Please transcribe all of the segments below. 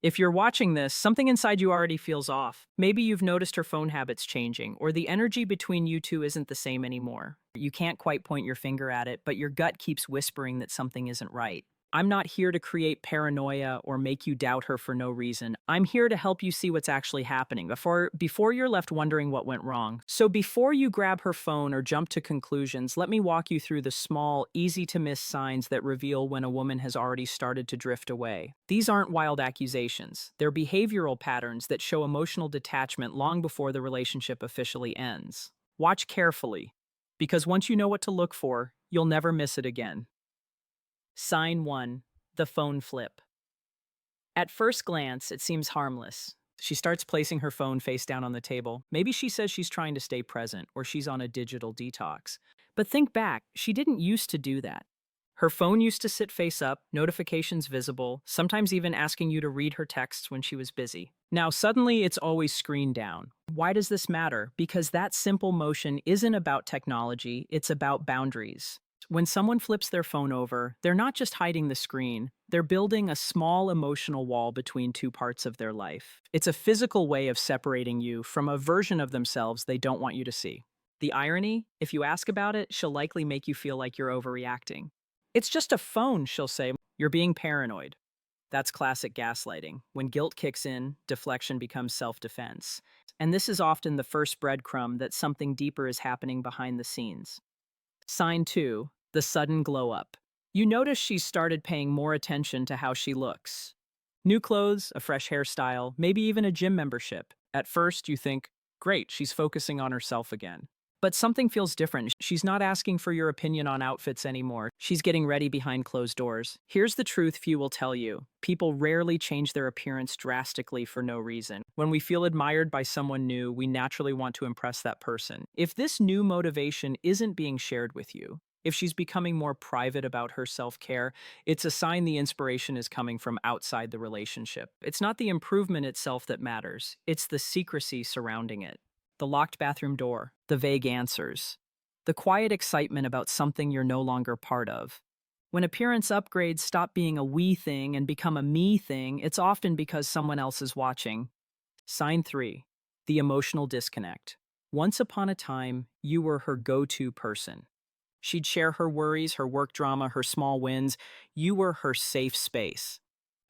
If you're watching this, something inside you already feels off. Maybe you've noticed her phone habits changing, or the energy between you two isn't the same anymore. You can't quite point your finger at it, but your gut keeps whispering that something isn't right. I'm not here to create paranoia or make you doubt her for no reason. I'm here to help you see what's actually happening before you're left wondering what went wrong. So before you grab her phone or jump to conclusions, let me walk you through the small, easy to miss signs that reveal when a woman has already started to drift away. These aren't wild accusations. They're behavioral patterns that show emotional detachment long before the relationship officially ends. Watch carefully, because once you know what to look for, you'll never miss it again. Sign 1. The phone flip. At first glance, it seems harmless. She starts placing her phone face down on the table. Maybe she says she's trying to stay present, or she's on a digital detox. But think back, she didn't used to do that. Her phone used to sit face up, notifications visible, sometimes even asking you to read her texts when she was busy. Now, suddenly, it's always screen down. Why does this matter? Because that simple motion isn't about technology, it's about boundaries. When someone flips their phone over, they're not just hiding the screen, they're building a small emotional wall between two parts of their life. It's a physical way of separating you from a version of themselves they don't want you to see. The irony, if you ask about it, she'll likely make you feel like you're overreacting. It's just a phone, she'll say. You're being paranoid. That's classic gaslighting. When guilt kicks in, deflection becomes self-defense. And this is often the first breadcrumb that something deeper is happening behind the scenes. Sign 2. The sudden glow up. You notice she's started paying more attention to how she looks. New clothes, a fresh hairstyle, maybe even a gym membership. At first, you think, great, she's focusing on herself again. But something feels different. She's not asking for your opinion on outfits anymore. She's getting ready behind closed doors. Here's the truth few will tell you. People rarely change their appearance drastically for no reason. When we feel admired by someone new, we naturally want to impress that person. If this new motivation isn't being shared with you, if she's becoming more private about her self-care, it's a sign the inspiration is coming from outside the relationship. It's not the improvement itself that matters. It's the secrecy surrounding it. The locked bathroom door, the vague answers, the quiet excitement about something you're no longer part of. When appearance upgrades stop being a we thing and become a me thing, it's often because someone else is watching. Sign 3. The emotional disconnect. Once upon a time, you were her go-to person. She'd share her worries, her work drama, her small wins. You were her safe space.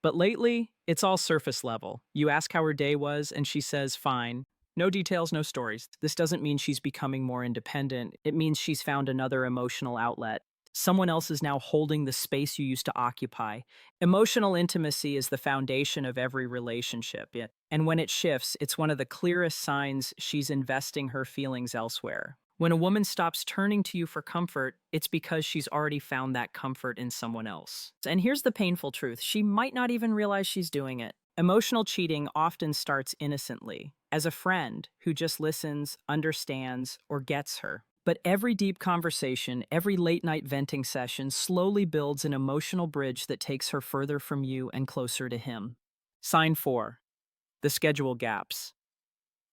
But lately, it's all surface level. You ask how her day was, and she says, fine. No details, no stories. This doesn't mean she's becoming more independent. It means she's found another emotional outlet. Someone else is now holding the space you used to occupy. Emotional intimacy is the foundation of every relationship. And when it shifts, it's one of the clearest signs she's investing her feelings elsewhere. When a woman stops turning to you for comfort, it's because she's already found that comfort in someone else. And here's the painful truth. She might not even realize she's doing it. Emotional cheating often starts innocently, as a friend who just listens, understands, or gets her. But every deep conversation, every late-night venting session slowly builds an emotional bridge that takes her further from you and closer to him. Sign 4. The schedule gaps.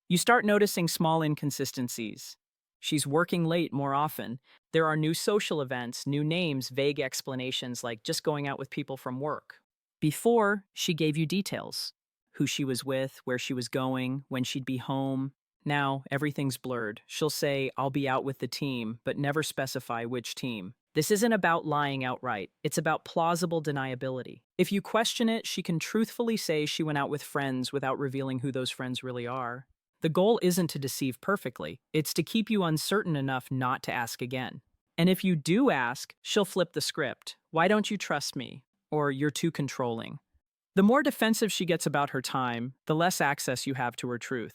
You start noticing small inconsistencies. She's working late more often. There are new social events, new names, vague explanations like just going out with people from work. Before, she gave you details. Who she was with, where she was going, when she'd be home. Now, everything's blurred. She'll say, I'll be out with the team, but never specify which team. This isn't about lying outright. It's about plausible deniability. If you question it, she can truthfully say she went out with friends without revealing who those friends really are. The goal isn't to deceive perfectly. It's to keep you uncertain enough not to ask again. And if you do ask, she'll flip the script. Why don't you trust me? Or you're too controlling. The more defensive she gets about her time, the less access you have to her truth.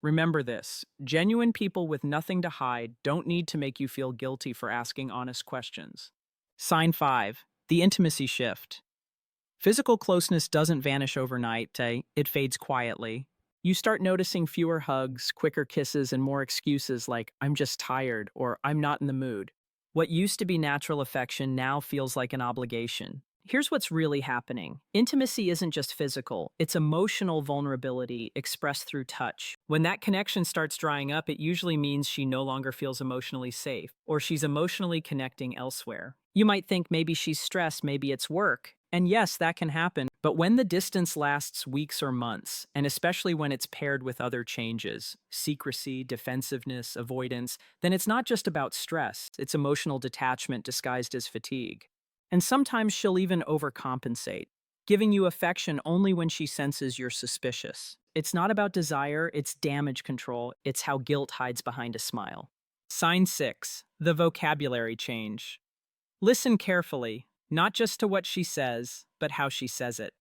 Remember this, genuine people with nothing to hide don't need to make you feel guilty for asking honest questions. Sign 5. The intimacy shift. Physical closeness doesn't vanish overnight, it fades quietly. You start noticing fewer hugs, quicker kisses, and more excuses like, I'm just tired, or I'm not in the mood. What used to be natural affection now feels like an obligation. Here's what's really happening. Intimacy isn't just physical, it's emotional vulnerability expressed through touch. When that connection starts drying up, it usually means she no longer feels emotionally safe, or she's emotionally connecting elsewhere. You might think maybe she's stressed, maybe it's work. And yes, that can happen. But when the distance lasts weeks or months, and especially when it's paired with other changes, secrecy, defensiveness, avoidance, then it's not just about stress, it's emotional detachment disguised as fatigue. And sometimes she'll even overcompensate, giving you affection only when she senses you're suspicious. It's not about desire, it's damage control, it's how guilt hides behind a smile. Sign 6, the vocabulary change. Listen carefully, not just to what she says, but how she says it.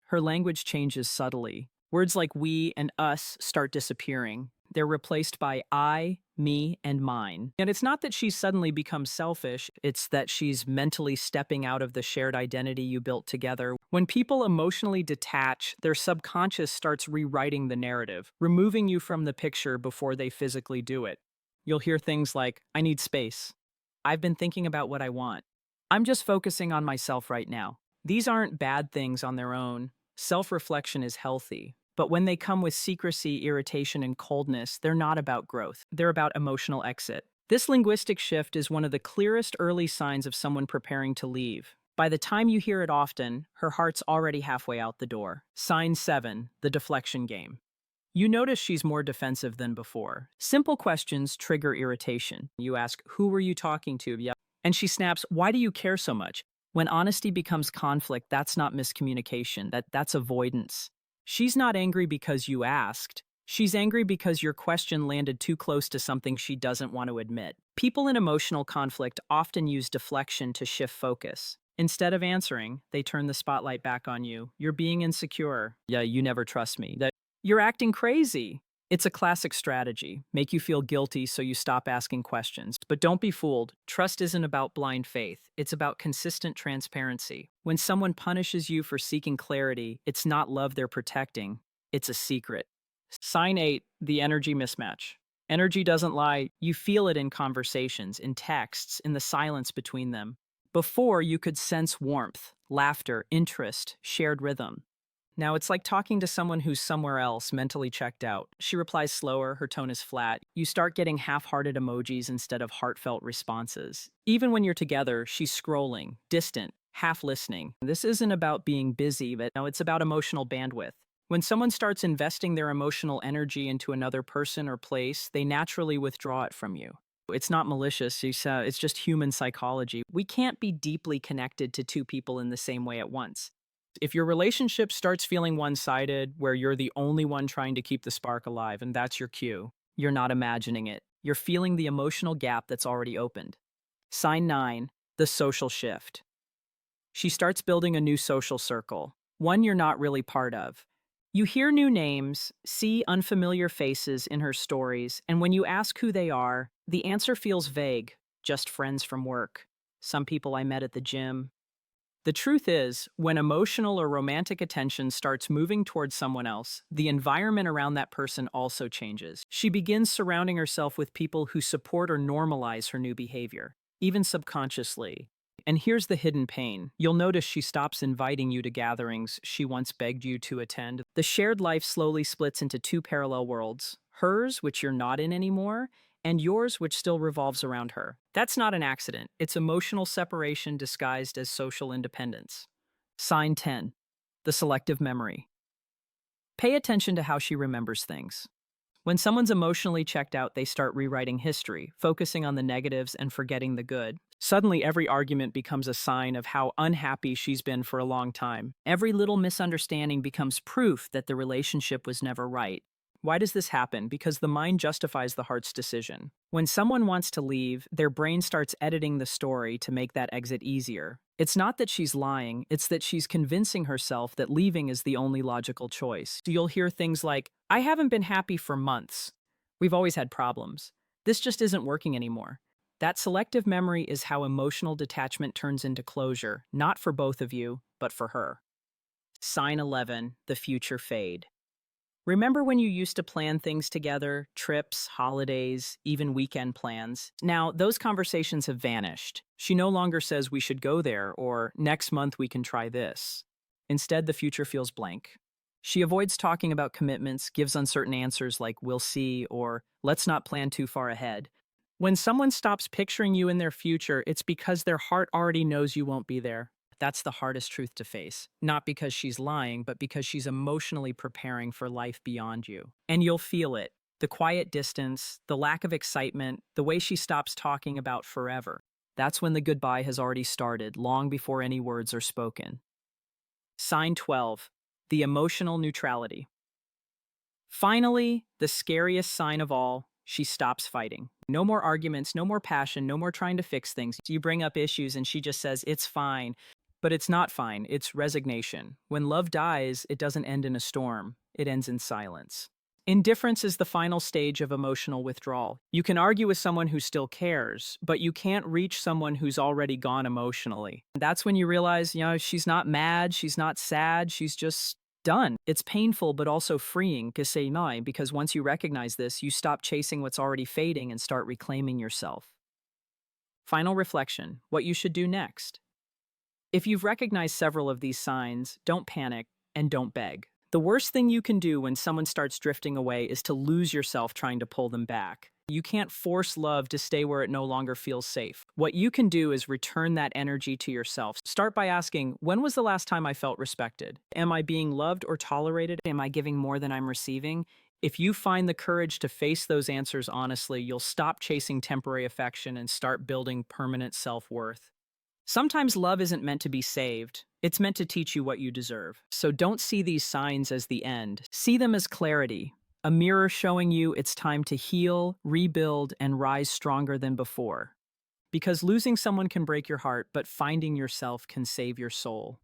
Her language changes subtly. Words like we and us start disappearing. They're replaced by I, me, and mine. And it's not that she's suddenly become selfish, it's that she's mentally stepping out of the shared identity you built together. When people emotionally detach, their subconscious starts rewriting the narrative, removing you from the picture before they physically do it. You'll hear things like, I need space. I've been thinking about what I want. I'm just focusing on myself right now. These aren't bad things on their own. Self-reflection is healthy. But when they come with secrecy, irritation, and coldness, they're not about growth. They're about emotional exit. This linguistic shift is one of the clearest early signs of someone preparing to leave. By the time you hear it often, her heart's already halfway out the door. Sign 7, the deflection game. You notice she's more defensive than before. Simple questions trigger irritation. You ask, who were you talking to? Yeah. And she snaps, why do you care so much? When honesty becomes conflict, that's not miscommunication, that's avoidance. She's not angry because you asked. She's angry because your question landed too close to something she doesn't want to admit. People in emotional conflict often use deflection to shift focus. Instead of answering, they turn the spotlight back on you. You're being insecure. Yeah, you never trust me. You're acting crazy. It's a classic strategy. Make you feel guilty so you stop asking questions. But don't be fooled. Trust isn't about blind faith. It's about consistent transparency. When someone punishes you for seeking clarity, it's not love they're protecting. It's a secret. Sign 8, the energy mismatch. Energy doesn't lie. You feel it in conversations, in texts, in the silence between them. Before, you could sense warmth, laughter, interest, shared rhythm. Now, it's like talking to someone who's somewhere else, mentally checked out. She replies slower, her tone is flat. You start getting half-hearted emojis instead of heartfelt responses. Even when you're together, she's scrolling, distant, half listening. This isn't about being busy, but no, it's about emotional bandwidth. When someone starts investing their emotional energy into another person or place, they naturally withdraw it from you. It's not malicious, it's just human psychology. We can't be deeply connected to two people in the same way at once. If your relationship starts feeling one-sided, where you're the only one trying to keep the spark alive, and that's your cue, you're not imagining it. You're feeling the emotional gap that's already opened. Sign 9, the social shift. She starts building a new social circle, one you're not really part of. You hear new names, see unfamiliar faces in her stories, and when you ask who they are, the answer feels vague, just friends from work. Some people I met at the gym. The truth is, when emotional or romantic attention starts moving towards someone else, the environment around that person also changes. She begins surrounding herself with people who support or normalize her new behavior, even subconsciously. And here's the hidden pain. You'll notice she stops inviting you to gatherings she once begged you to attend. The shared life slowly splits into two parallel worlds. Hers, which you're not in anymore, and yours, which still revolves around her. That's not an accident. It's emotional separation disguised as social independence. Sign 10, the selective memory. Pay attention to how she remembers things. When someone's emotionally checked out, they start rewriting history, focusing on the negatives and forgetting the good. Suddenly, every argument becomes a sign of how unhappy she's been for a long time. Every little misunderstanding becomes proof that the relationship was never right. Why does this happen? Because the mind justifies the heart's decision. When someone wants to leave, their brain starts editing the story to make that exit easier. It's not that she's lying, it's that she's convincing herself that leaving is the only logical choice. So you'll hear things like, I haven't been happy for months. We've always had problems. This just isn't working anymore. That selective memory is how emotional detachment turns into closure, not for both of you, but for her. Sign 11, the future fade. Remember when you used to plan things together, trips, holidays, even weekend plans? Now, those conversations have vanished. She no longer says we should go there or next month we can try this. Instead, the future feels blank. She avoids talking about commitments, gives uncertain answers like we'll see or let's not plan too far ahead. When someone stops picturing you in their future, it's because their heart already knows you won't be there. That's the hardest truth to face. Not because she's lying, but because she's emotionally preparing for life beyond you. And you'll feel it. The quiet distance, the lack of excitement, the way she stops talking about forever. That's when the goodbye has already started, long before any words are spoken. Sign 12, the emotional neutrality. Finally, the scariest sign of all, she stops fighting. No more arguments, no more passion, no more trying to fix things. You bring up issues and she just says, it's fine. But it's not fine, it's resignation. When love dies, it doesn't end in a storm, it ends in silence. Indifference is the final stage of emotional withdrawal. You can argue with someone who still cares, but you can't reach someone who's already gone emotionally. That's when you realize, she's not mad, she's not sad, she's just done. It's painful, but also freeing, because once you recognize this, you stop chasing what's already fading and start reclaiming yourself. Final reflection, what you should do next. If you've recognized several of these signs, don't panic and don't beg. The worst thing you can do when someone starts drifting away is to lose yourself trying to pull them back. You can't force love to stay where it no longer feels safe. What you can do is return that energy to yourself. Start by asking, when was the last time I felt respected? Am I being loved or tolerated? Am I giving more than I'm receiving? If you find the courage to face those answers honestly, you'll stop chasing temporary affection and start building permanent self-worth. Sometimes love isn't meant to be saved. It's meant to teach you what you deserve. So don't see these signs as the end. See them as clarity, a mirror showing you it's time to heal, rebuild, and rise stronger than before. Because losing someone can break your heart, but finding yourself can save your soul.